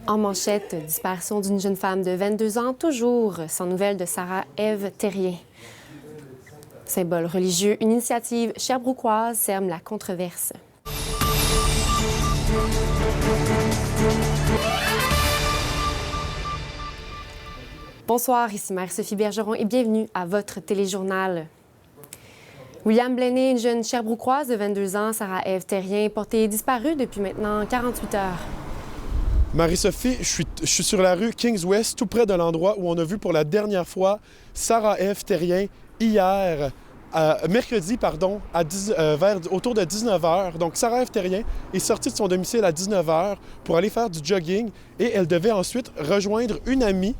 En manchette, disparition d'une jeune femme de 22 ans, toujours sans nouvelles de Sarah-Ève Terrien. Symbole religieux, une initiative sherbrookoise sème la controverse. Bonsoir, ici Marie-Sophie Bergeron et bienvenue à votre téléjournal. William Blaney, une jeune sherbrookoise de 22 ans, Sarah-Ève Terrien, portée disparue depuis maintenant 48 heures. Marie-Sophie, je suis sur la rue Kings West, tout près de l'endroit où on a vu pour la dernière fois Sarah-Ève Terrien hier, mercredi, autour de 19h. Donc, Sarah-Ève Terrien est sortie de son domicile à 19h pour aller faire du jogging et elle devait ensuite rejoindre une amie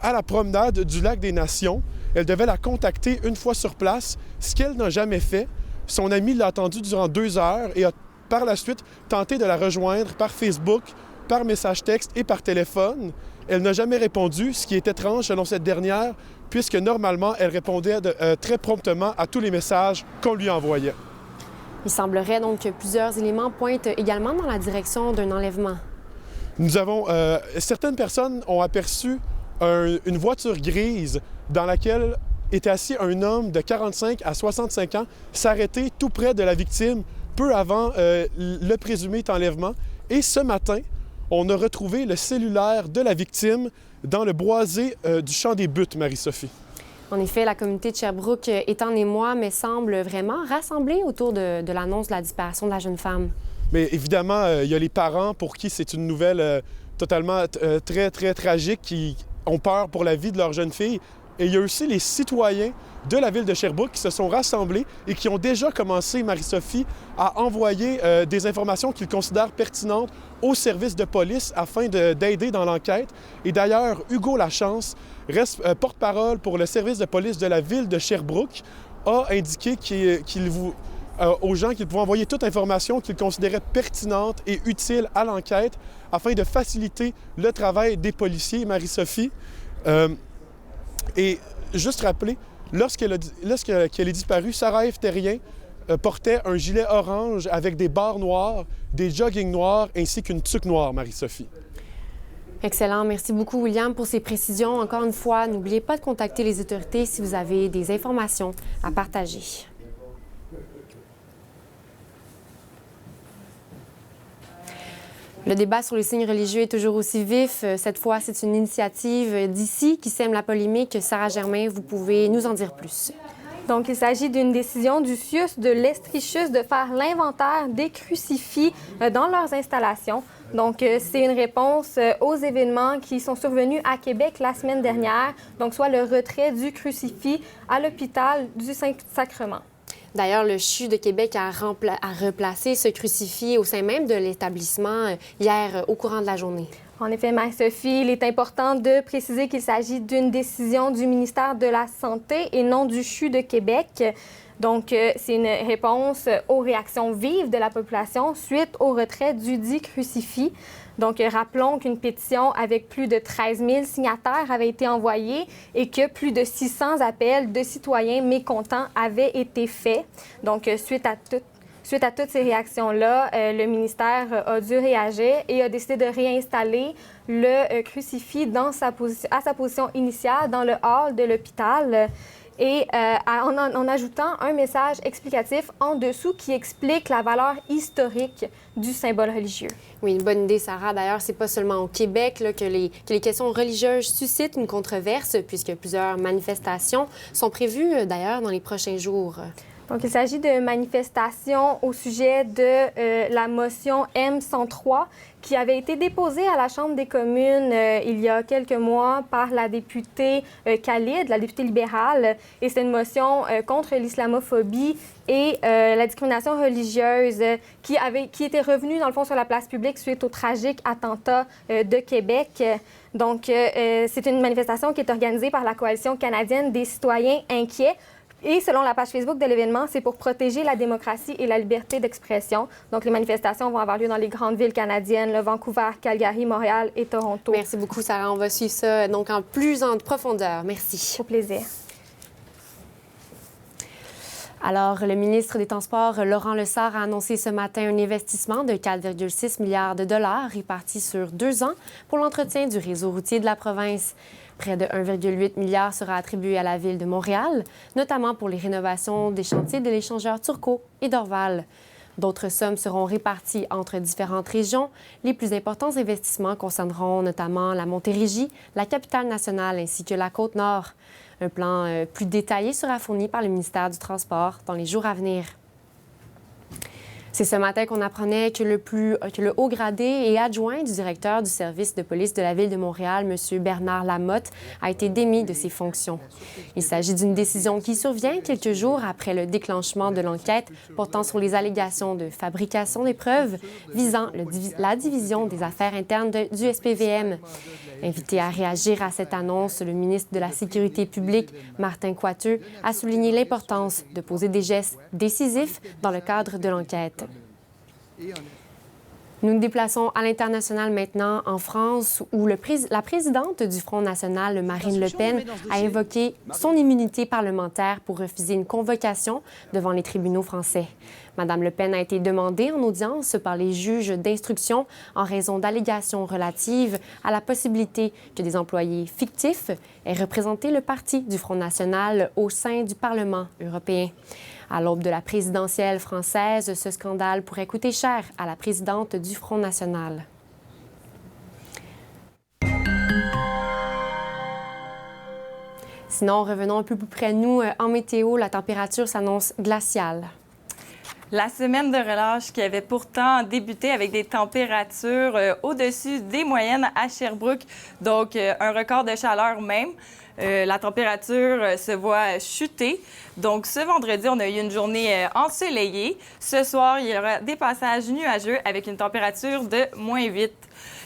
à la promenade du lac des Nations. Elle devait la contacter une fois sur place, ce qu'elle n'a jamais fait. Son amie l'a attendue durant 2 heures et a par la suite tenté de la rejoindre par Facebook, par message texte et par téléphone. Elle n'a jamais répondu, ce qui est étrange selon cette dernière, puisque normalement, elle répondait très promptement à tous les messages qu'on lui envoyait. Il semblerait donc que plusieurs éléments pointent également dans la direction d'un enlèvement. Certaines personnes ont aperçu une voiture grise dans laquelle était assis un homme de 45 à 65 ans, s'arrêter tout près de la victime, peu avant le présumé enlèvement. Et ce matin, on a retrouvé le cellulaire de la victime dans le boisé du champ des Buttes, Marie-Sophie. En effet, la communauté de Sherbrooke est en émoi, mais semble vraiment rassemblée autour de l'annonce de la disparition de la jeune femme. Mais évidemment, il y a les parents pour qui c'est une nouvelle totalement très, très tragique, qui ont peur pour la vie de leur jeune fille. Et il y a aussi les citoyens de la ville de Sherbrooke qui se sont rassemblés et qui ont déjà commencé, Marie-Sophie, à envoyer des informations qu'ils considèrent pertinentes aux services de police afin d'aider dans l'enquête. Et d'ailleurs, Hugo Lachance, porte-parole pour le service de police de la ville de Sherbrooke, a indiqué aux gens qu'ils pouvaient envoyer toute information qu'ils considéraient pertinente et utile à l'enquête afin de faciliter le travail des policiers, Marie-Sophie. Et juste rappeler, lorsqu'elle est disparue, Sarah-Ève Terrien portait un gilet orange avec des barres noires, des joggings noirs ainsi qu'une tuque noire, Marie-Sophie. Excellent. Merci beaucoup, William, pour ces précisions. Encore une fois, n'oubliez pas de contacter les autorités si vous avez des informations à partager. Le débat sur les signes religieux est toujours aussi vif. Cette fois, c'est une initiative d'ici qui sème la polémique. Sarah Germain, vous pouvez nous en dire plus. Donc, il s'agit d'une décision du CIUS de l'Estrichus de faire l'inventaire des crucifix dans leurs installations. Donc, c'est une réponse aux événements qui sont survenus à Québec la semaine dernière, donc soit le retrait du crucifix à l'hôpital du Saint-Sacrement. D'ailleurs, le CHU de Québec a replacé ce crucifix au sein même de l'établissement hier au courant de la journée. En effet, Marie-Sophie, il est important de préciser qu'il s'agit d'une décision du ministère de la Santé et non du CHU de Québec. Donc, c'est une réponse aux réactions vives de la population suite au retrait du dit crucifix. Donc, rappelons qu'une pétition avec plus de 13 000 signataires avait été envoyée et que plus de 600 appels de citoyens mécontents avaient été faits. Donc, suite à toutes ces réactions-là, le ministère a dû réagir et a décidé de réinstaller le crucifix à sa position initiale dans le hall de l'hôpital. Et en ajoutant un message explicatif en dessous qui explique la valeur historique du symbole religieux. Oui, une bonne idée, Sarah. D'ailleurs, c'est pas seulement au Québec que les questions religieuses suscitent une controverse, puisque plusieurs manifestations sont prévues, d'ailleurs, dans les prochains jours. Donc, il s'agit de manifestations au sujet de la motion M103 qui avait été déposée à la Chambre des communes il y a quelques mois par la députée Khalid, la députée libérale. Et c'est une motion contre l'islamophobie et la discrimination religieuse qui était revenue, dans le fond, sur la place publique suite au tragique attentat de Québec. Donc, c'est une manifestation qui est organisée par la Coalition canadienne des citoyens inquiets. Et selon la page Facebook de l'événement, c'est pour protéger la démocratie et la liberté d'expression. Donc, les manifestations vont avoir lieu dans les grandes villes canadiennes, le Vancouver, Calgary, Montréal et Toronto. Merci beaucoup, Sarah. On va suivre ça donc en plus en profondeur. Merci. Au plaisir. Alors, le ministre des Transports, Laurent Lessard, a annoncé ce matin un investissement de 4,6 milliards de dollars répartis sur 2 ans pour l'entretien du réseau routier de la province. Près de 1,8 milliard sera attribué à la Ville de Montréal, notamment pour les rénovations des chantiers de l'échangeur Turcot et d'Orval. D'autres sommes seront réparties entre différentes régions. Les plus importants investissements concerneront notamment la Montérégie, la capitale nationale ainsi que la Côte-Nord. Un plan plus détaillé sera fourni par le ministère du Transport dans les jours à venir. C'est ce matin qu'on apprenait que le haut gradé et adjoint du directeur du service de police de la Ville de Montréal, M. Bernard Lamotte, a été démis de ses fonctions. Il s'agit d'une décision qui survient quelques jours après le déclenchement de l'enquête portant sur les allégations de fabrication des preuves visant la division des affaires internes du SPVM. Invité à réagir à cette annonce, le ministre de la Sécurité publique, Martin Coiteux, a souligné l'importance de poser des gestes décisifs dans le cadre de l'enquête. Nous nous déplaçons à l'international maintenant, en France, où la présidente du Front national, Marine Le Pen, a invoqué son immunité parlementaire pour refuser une convocation devant les tribunaux français. Mme Le Pen a été demandée en audience par les juges d'instruction en raison d'allégations relatives à la possibilité que des employés fictifs aient représenté le parti du Front national au sein du Parlement européen. À l'aube de la présidentielle française, ce scandale pourrait coûter cher à la présidente du Front national. Sinon, revenons un peu plus près de nous. En météo, la température s'annonce glaciale. La semaine de relâche qui avait pourtant débuté avec des températures au-dessus des moyennes à Sherbrooke, donc un record de chaleur même. La température se voit chuter. Donc, ce vendredi, on a eu une journée ensoleillée. Ce soir, il y aura des passages nuageux avec une température de -8.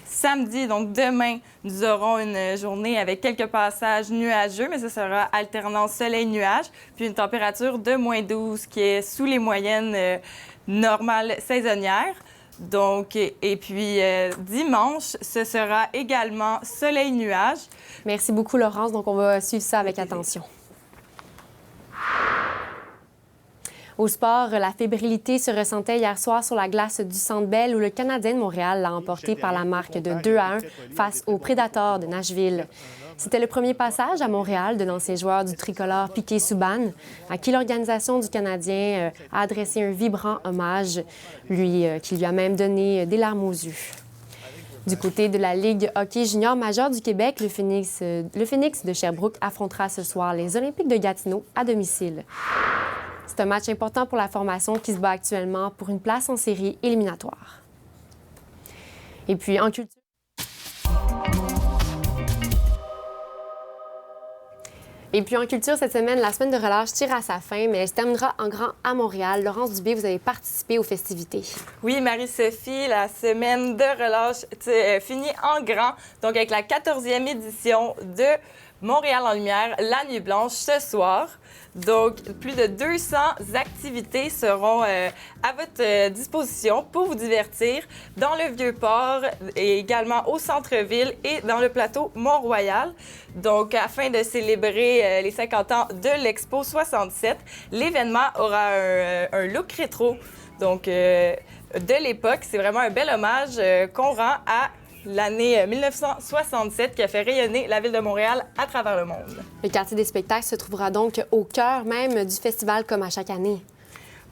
Samedi, donc demain, nous aurons une journée avec quelques passages nuageux, mais ce sera alternance soleil-nuage, puis une température de -12 qui est sous les moyennes normales saisonnières. Donc, et puis dimanche, ce sera également soleil-nuage. Merci beaucoup, Laurence. Donc, on va suivre ça avec attention. Au sport, la fébrilité se ressentait hier soir sur la glace du Centre Bell où le Canadien de Montréal l'a emporté par la marque de 2-1 face aux Prédateurs de Nashville. C'était le premier passage à Montréal de l'ancien joueur du tricolore Piquet Souban, à qui l'organisation du Canadien a adressé un vibrant hommage, qui lui a même donné des larmes aux yeux. Du côté de la Ligue hockey junior majeure du Québec, le Phoenix de Sherbrooke affrontera ce soir les Olympiques de Gatineau à domicile. C'est un match important pour la formation qui se bat actuellement pour une place en série éliminatoire. Et puis, en culture... cette semaine, la semaine de relâche tire à sa fin, mais elle se terminera en grand à Montréal. Laurence Dubé, vous avez participé aux festivités. Oui, Marie-Sophie, la semaine de relâche finit en grand, donc avec la 14e édition de Montréal en lumière, la Nuit blanche, ce soir. Donc, plus de 200 activités seront à votre disposition pour vous divertir dans le Vieux-Port et également au centre-ville et dans le plateau Mont-Royal. Donc, afin de célébrer les 50 ans de l'Expo 67, l'événement aura un look rétro, donc de l'époque. C'est vraiment un bel hommage qu'on rend à l'année 1967 qui a fait rayonner la ville de Montréal à travers le monde. Le quartier des spectacles se trouvera donc au cœur même du festival comme à chaque année.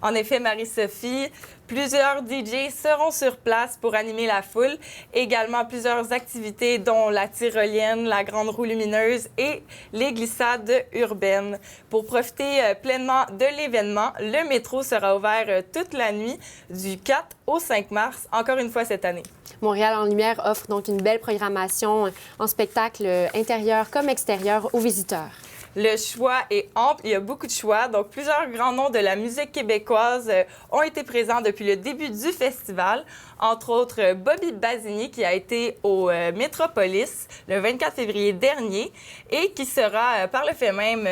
En effet, Marie-Sophie, plusieurs DJ seront sur place pour animer la foule. Également plusieurs activités dont la tyrolienne, la grande roue lumineuse et les glissades urbaines. Pour profiter pleinement de l'événement, le métro sera ouvert toute la nuit du 4 au 5 mars, encore une fois cette année. Montréal en lumière offre donc une belle programmation en spectacle intérieur comme extérieur aux visiteurs. Le choix est ample, il y a beaucoup de choix. Donc, plusieurs grands noms de la musique québécoise ont été présents depuis le début du festival. Entre autres, Bobby Basini, qui a été au Métropolis le 24 février dernier et qui sera, par le fait même,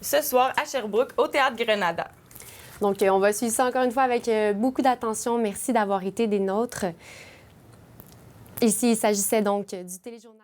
ce soir à Sherbrooke, au Théâtre Grenada. Donc, on va suivre ça encore une fois avec beaucoup d'attention. Merci d'avoir été des nôtres. Ici, il s'agissait donc du téléjournal.